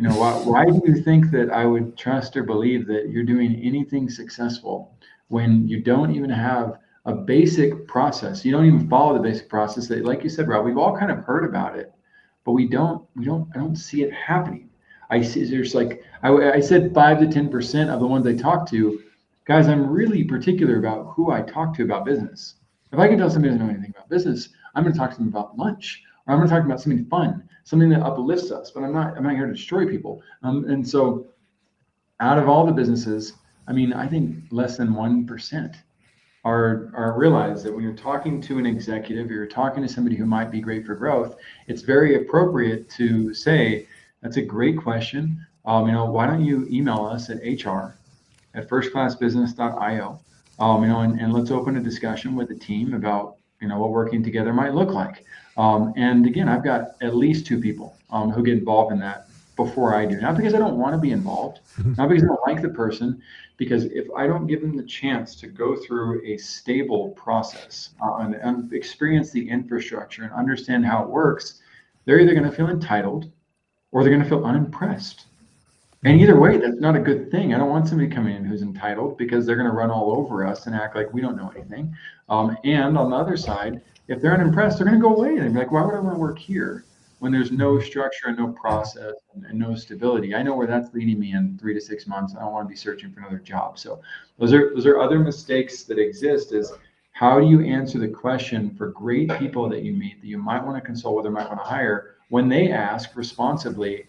Why do you think that I would trust or believe that you're doing anything successful when you don't even have a basic process? You don't even follow the basic process that, like you said, Rob, we've all kind of heard about it, but I don't see it happening. I see there's like, I said 5 to 10% of the ones I talk to, guys, I'm really particular about who I talk to about business. If I can tell somebody doesn't know anything about business, I'm going to talk to them about lunch, or I'm going to talk about something fun, something that uplifts us, but I'm not here to destroy people. And so out of all the businesses, I mean, I think less than 1% are realize that when you're talking to an executive, you're talking to somebody who might be great for growth, it's very appropriate to say, that's a great question. Why don't you email us at hr@firstclassbusiness.io, and let's open a discussion with the team about, what working together might look like. And again, I've got at least two people who get involved in that before I do. Not because I don't want to be involved, not because I don't like the person, because if I don't give them the chance to go through a stable process and experience the infrastructure and understand how it works, they're either going to feel entitled or they're going to feel unimpressed. And either way, that's not a good thing. I don't want somebody coming in who's entitled, because they're going to run all over us and act like we don't know anything. And on the other side, if they're unimpressed, they're going to go away and be like, why would I want to work here when there's no structure and no process and no stability? I know where that's leading me in 3 to 6 months. I don't want to be searching for another job. So those are other mistakes that exist. Is how do you answer the question for great people that you meet that you might want to consult with or might want to hire, when they ask responsibly,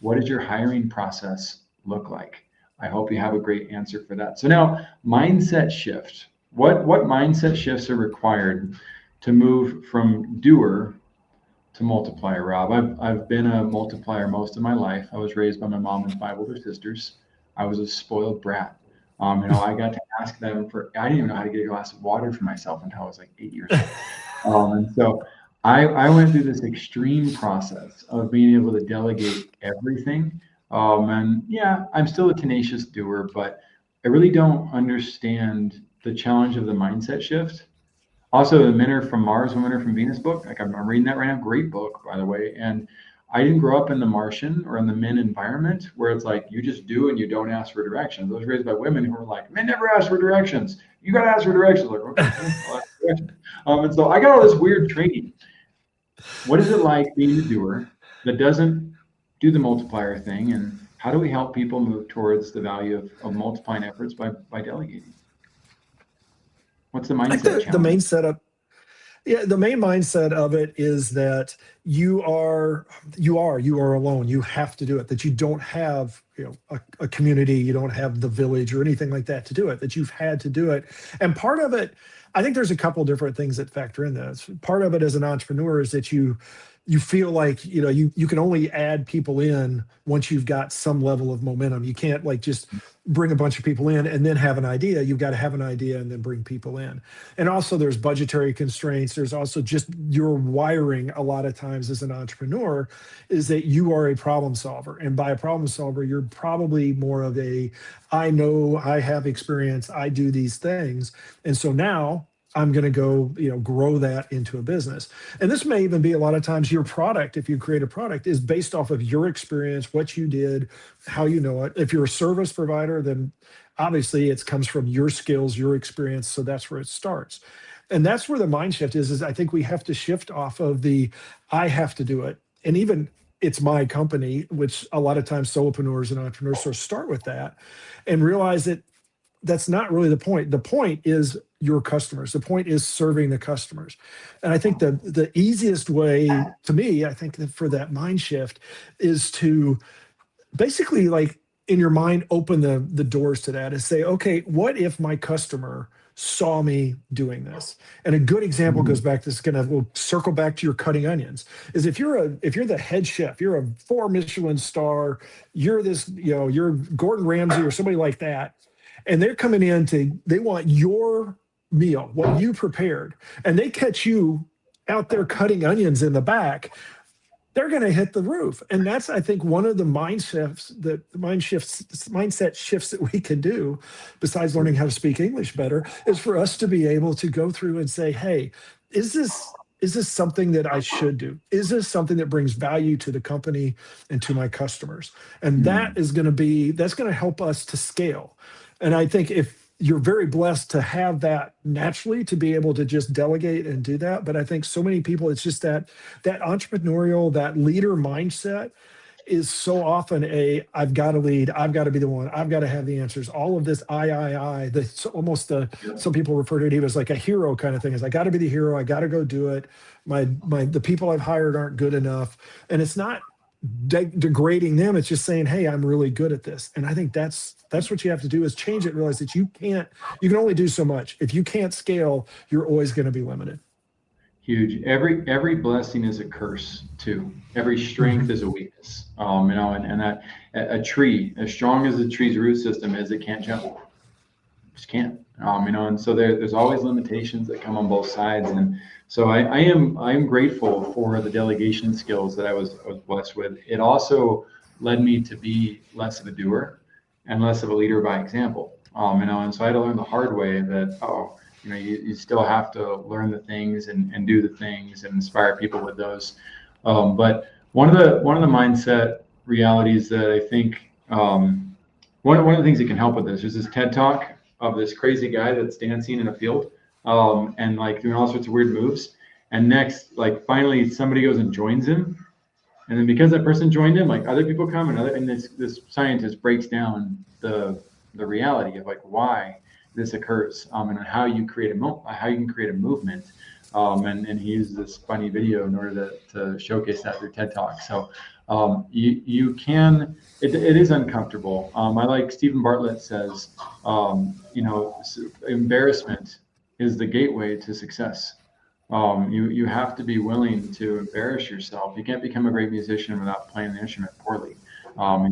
what does your hiring process look like? I hope you have a great answer for that. So now, mindset shift. What mindset shifts are required to move from doer to multiplier, Rob? I've been a multiplier most of my life. I was raised by my mom and 5 older sisters. I was a spoiled brat. I got to ask them I didn't even know how to get a glass of water for myself until I was like 8 years old. And so I went through this extreme process of being able to delegate everything. And yeah, I'm still a tenacious doer, but I really don't understand the challenge of the mindset shift. Also, the Men Are From Mars, Women Are From Venus book, like I'm reading that right now, great book, by the way. And I didn't grow up in the Martian or in the men environment where it's like you just do and you don't ask for directions. I was raised by women who were like, men never ask for directions. You got to ask for directions. Like, okay, I'll ask for directions. And so I got all this weird training. What is it like being a doer that doesn't do the multiplier thing? And how do we help people move towards the value of multiplying efforts by delegating? What's the mindset challenge? The main setup. Yeah, the main mindset of it is that you are alone. You have to do it. That you don't have a community, you don't have the village or anything like that to do it. That you've had to do it, and part of it, I think there's a couple different things that factor in this. Part of it as an entrepreneur is that you feel like you can only add people in once you've got some level of momentum. You can't like just bring a bunch of people in and then have an idea. You've got to have an idea and then bring people in. And also there's budgetary constraints. There's also just your wiring a lot of times as an entrepreneur is that you are a problem solver. And by a problem solver, you're probably more of I know, I have experience, I do these things. And so now I'm going to go, grow that into a business. And this may even be a lot of times your product, if you create a product, is based off of your experience, what you did, how you know it. If you're a service provider, then obviously it comes from your skills, your experience. So that's where it starts. And that's where the mind shift is I think we have to shift off of I have to do it. And even it's my company, which a lot of times solopreneurs and entrepreneurs sort of start with that and realize that that's not really the point. The point is your customers. The point is serving the customers. And I think the easiest way to me, I think that for that mind shift is to basically like in your mind, open the doors to that and say, okay, what if my customer saw me doing this? And a good example goes back to this, we'll circle back to your cutting onions, is if you're the head chef, you're a 4 Michelin star, you're you're Gordon Ramsay or somebody like that. And they're coming in they want your meal, what you prepared, and they catch you out there cutting onions in the back, they're going to hit the roof. And that's, I think, one of the mindset shifts that we can do, besides learning how to speak English better, is for us to be able to go through and say, hey, is this something that I should do? Is this something that brings value to the company and to my customers? And that's going to help us to scale. And I think if you're very blessed to have that naturally, to be able to just delegate and do that. But I think so many people, it's just that entrepreneurial, that leader mindset is so often I've got to lead, I've got to be the one, I've got to have the answers. All of this some people refer to it as like a hero kind of thing. Is I got to be the hero, I got to go do it. The people I've hired aren't good enough. And it's not degrading them. It's just saying, hey, I'm really good at this. And I think that's what you have to do, is change it, realize that you can only do so much. If you can't scale, you're always going to be limited. Huge. Every blessing is a curse too. Every strength is a weakness. And that a tree, as strong as the tree's root system is, it can't jump. Just can't. And so there's always limitations that come on both sides. And so I am grateful for the delegation skills that I was blessed with. It also led me to be less of a doer and less of a leader by example. And so I had to learn the hard way that you still have to learn the things and do the things and inspire people with those. But one of the mindset realities that I think one of the things that can help with this is this TED Talk of this crazy guy that's dancing in a field and like doing all sorts of weird moves. And next, like finally somebody goes and joins him. And then because that person joined him, like other people come and this scientist breaks down the reality of like why this occurs and how you create how you can create a movement. And he used this funny video in order to showcase that through TED Talk. So you can, it is uncomfortable. I like Stephen Bartlett says, embarrassment is the gateway to success. You have to be willing to embarrass yourself. You can't become a great musician without playing the instrument poorly.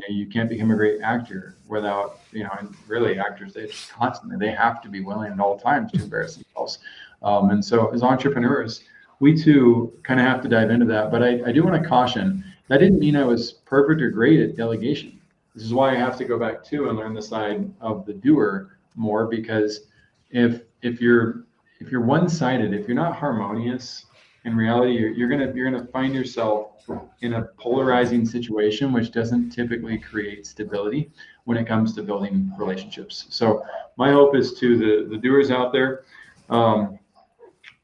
You can't become a great actor without, and really actors, they have to be willing at all times to embarrass themselves. And so as entrepreneurs, we too kind of have to dive into that. But I do want to caution, that didn't mean I was perfect or great at delegation. This is why I have to go back to and learn the side of the doer more, because if you're one-sided, if you're not harmonious, in reality, you're gonna find yourself in a polarizing situation, which doesn't typically create stability when it comes to building relationships. So my hope is to the doers out there.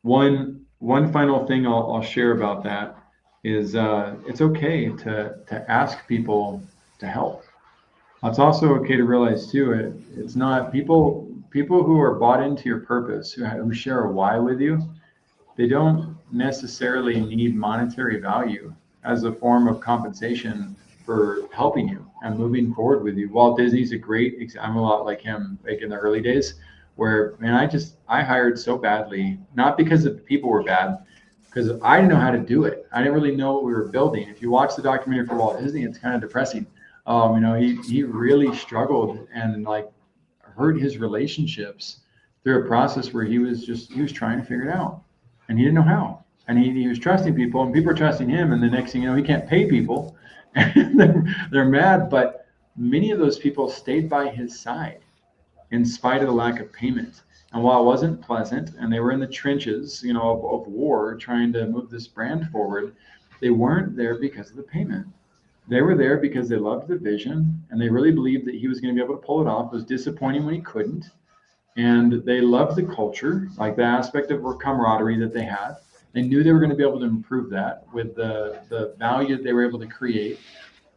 One final thing I'll share about that is it's okay to ask people to help. It's also okay to realize too, it's not people who are bought into your purpose, who share a why with you. They don't necessarily need monetary value as a form of compensation for helping you and moving forward with you. Walt Disney's a great example. I'm a lot like him, like in the early days, where I hired so badly, not because the people were bad, because I didn't know how to do it. I didn't really know what we were building. If you watch the documentary for Walt Disney, it's kind of depressing. He really struggled and like hurt his relationships through a process where he was trying to figure it out, and he didn't know how. And he was trusting people, and people were trusting him. And the next thing you know, he can't pay people, and they're mad. But many of those people stayed by his side in spite of the lack of payment. And while it wasn't pleasant, and they were in the trenches, of war, trying to move this brand forward, they weren't there because of the payment. They were there because they loved the vision, and they really believed that he was going to be able to pull it off. It was disappointing when he couldn't. And they loved the culture, like the aspect of camaraderie that they had. They knew they were going to be able to improve that with the value that they were able to create.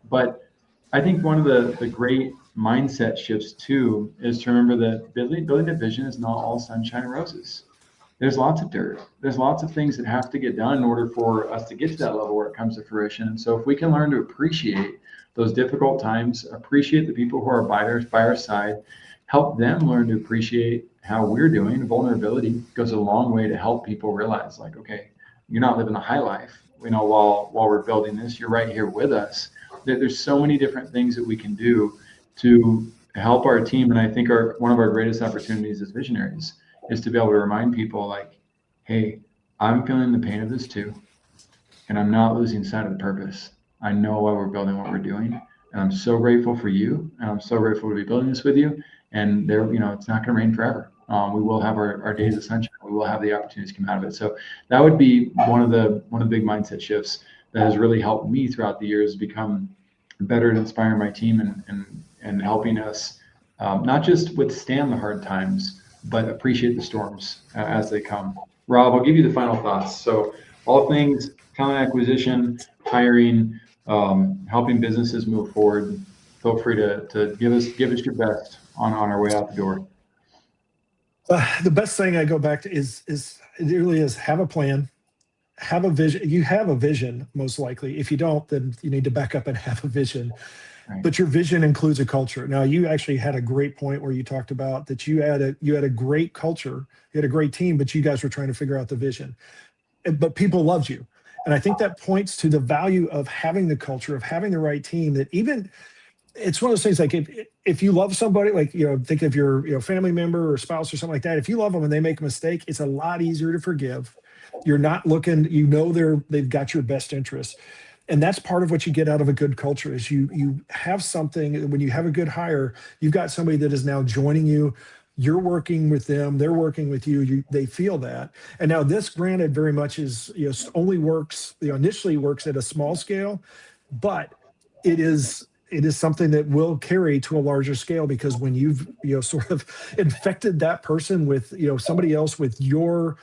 But I think one of the great mindset shifts too is to remember that building a vision is not all sunshine and roses. There's lots of dirt. There's lots of things that have to get done in order for us to get to that level where it comes to fruition. And so if we can learn to appreciate those difficult times, appreciate the people who are by our side, help them learn to appreciate how we're doing. Vulnerability goes a long way to help people realize, like, okay, you're not living the high life. While we're building this, you're right here with us. There's so many different things that we can do to help our team. And I think one of our greatest opportunities as visionaries is to be able to remind people, like, hey, I'm feeling the pain of this too, and I'm not losing sight of the purpose. I know why we're building what we're doing, and I'm so grateful for you, and I'm so grateful to be building this with you. And it's not going to rain forever. We will have our days of sunshine. We will have the opportunities to come out of it. So that would be one of the big mindset shifts that has really helped me throughout the years become better at inspiring my team and helping us not just withstand the hard times, but appreciate the storms as they come. Rob, I'll give you the final thoughts. So all things talent acquisition, hiring, helping businesses move forward. Feel free to give us your best on our way out the door. The best thing I go back to is it really is have a plan, have a vision. You have a vision, most likely. If you don't, then you need to back up and have a vision. Right. But your vision includes a culture. Now, you actually had a great point where you talked about that you had a great culture, you had a great team, but you guys were trying to figure out the vision. But people loved you. And I think that points to the value of having the culture, of having the right team, that even it's one of those things like if you love somebody, like, think of your family member or spouse or something like that. If you love them and they make a mistake, it's a lot easier to forgive. You're not looking, they've got your best interests. And that's part of what you get out of a good culture is you have something. When you have a good hire, you've got somebody that is now joining you. You're working with them, they're working with you, they feel that. And now this, granted, very much is only works, initially works at a small scale, but it is something that will carry to a larger scale, because when you've sort of infected that person with somebody else with your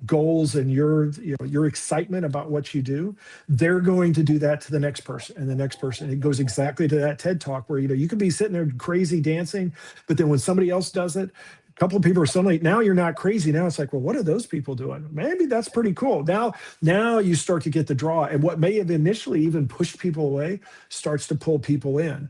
goals and your excitement about what you do, they're going to do that to the next person and the next person. It goes exactly to that TED talk where you could be sitting there crazy dancing, but then when somebody else does it, a couple of people are suddenly, now you're not crazy. Now it's like, well, what are those people doing? Maybe that's pretty cool. Now you start to get the draw, and what may have initially even pushed people away starts to pull people in.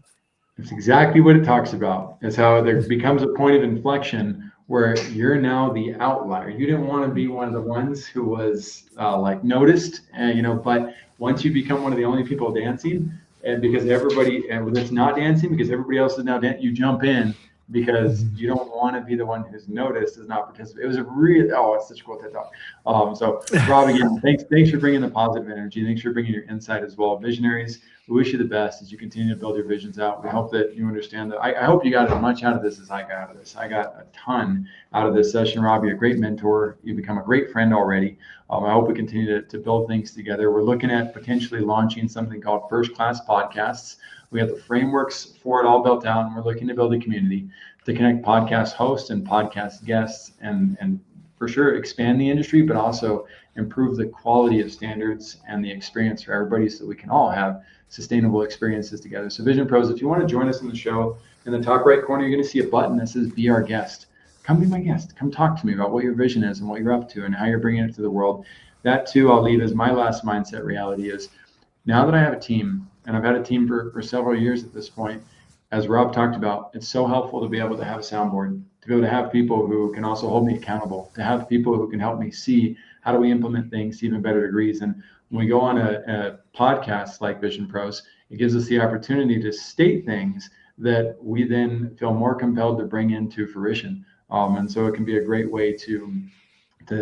It's exactly what it talks about. It's how there becomes a point of inflection where you're now the outlier. You didn't want to be one of the ones who was noticed, but once you become one of the only people dancing, and because everybody that's not dancing, because everybody else is now dancing, you jump in because you don't want to be the one who's noticed as not participating. It was it's such a cool TED talk. So Rob, again, thanks for bringing the positive energy. Thanks for bringing your insight as well. Visionaries, we wish you the best as you continue to build your visions out. We hope that you understand that. I hope you got as much out of this as I got out of this. I got a ton out of this session, Rob. You're a great mentor. You've become a great friend already. I hope we continue to build things together. We're looking at potentially launching something called First Class Podcasts. We have the frameworks for it all built out, and we're looking to build a community to connect podcast hosts and podcast guests and for sure expand the industry, but also improve the quality of standards and the experience for everybody so we can all have sustainable experiences together. So Vision Pros, if you want to join us in the show, in the top right corner, you're going to see a button that says Be Our Guest. Come be my guest. Come talk to me about what your vision is and what you're up to and how you're bringing it to the world. That too, I'll leave as my last mindset reality is, now that I have a team, and I've had a team for several years at this point, as Rob talked about, it's so helpful to be able to have a soundboard, to be able to have people who can also hold me accountable, to have people who can help me see how do we implement things to even better degrees. And when we go on a podcast like Vision Pros, it gives us the opportunity to state things that we then feel more compelled to bring into fruition. And so it can be a great way to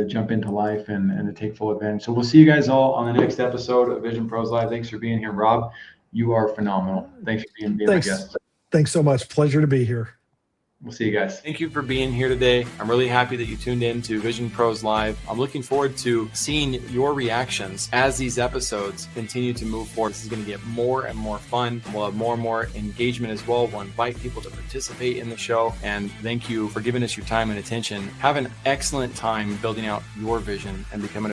jump into life and to take full advantage. So we'll see you guys all on the next episode of Vision Pros Live. Thanks for being here, Rob. You are phenomenal. Thanks for being my guest. Thanks so much. Pleasure to be here. We'll see you guys. Thank you for being here today. I'm really happy that you tuned in to Vision Pros Live. I'm looking forward to seeing your reactions as these episodes continue to move forward. This is going to get more and more fun. We'll have more and more engagement as well. We'll invite people to participate in the show. And thank you for giving us your time and attention. Have an excellent time building out your vision and becoming